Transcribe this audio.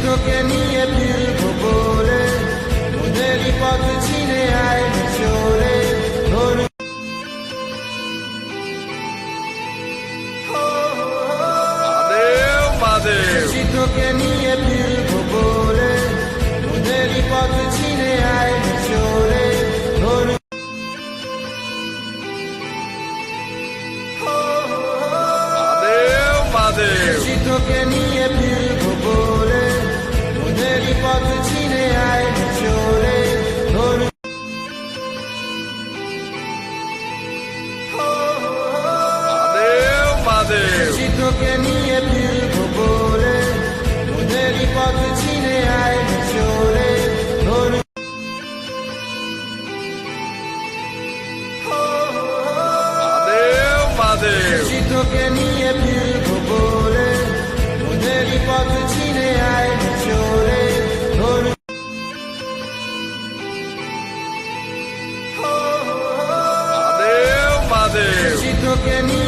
তোকে নিয়ে ফিরবো বলে তোদেরই পথ চিনে আয় চলে তোকে নিয়ে ফিরবো বলে তোদেরই পথ চিনে আয় চলে তোকে নিয়ে ফিরবো বলে তোদেরই পথ চিনে আয় চলে তোকে নিয়ে ফিরবো বলে তোদেরই পথ চিনে আয় চলে তোকে নিয়ে ফিরবো বলে তোদেরই পথ চিনে আয় চলে তোকে নিয়ে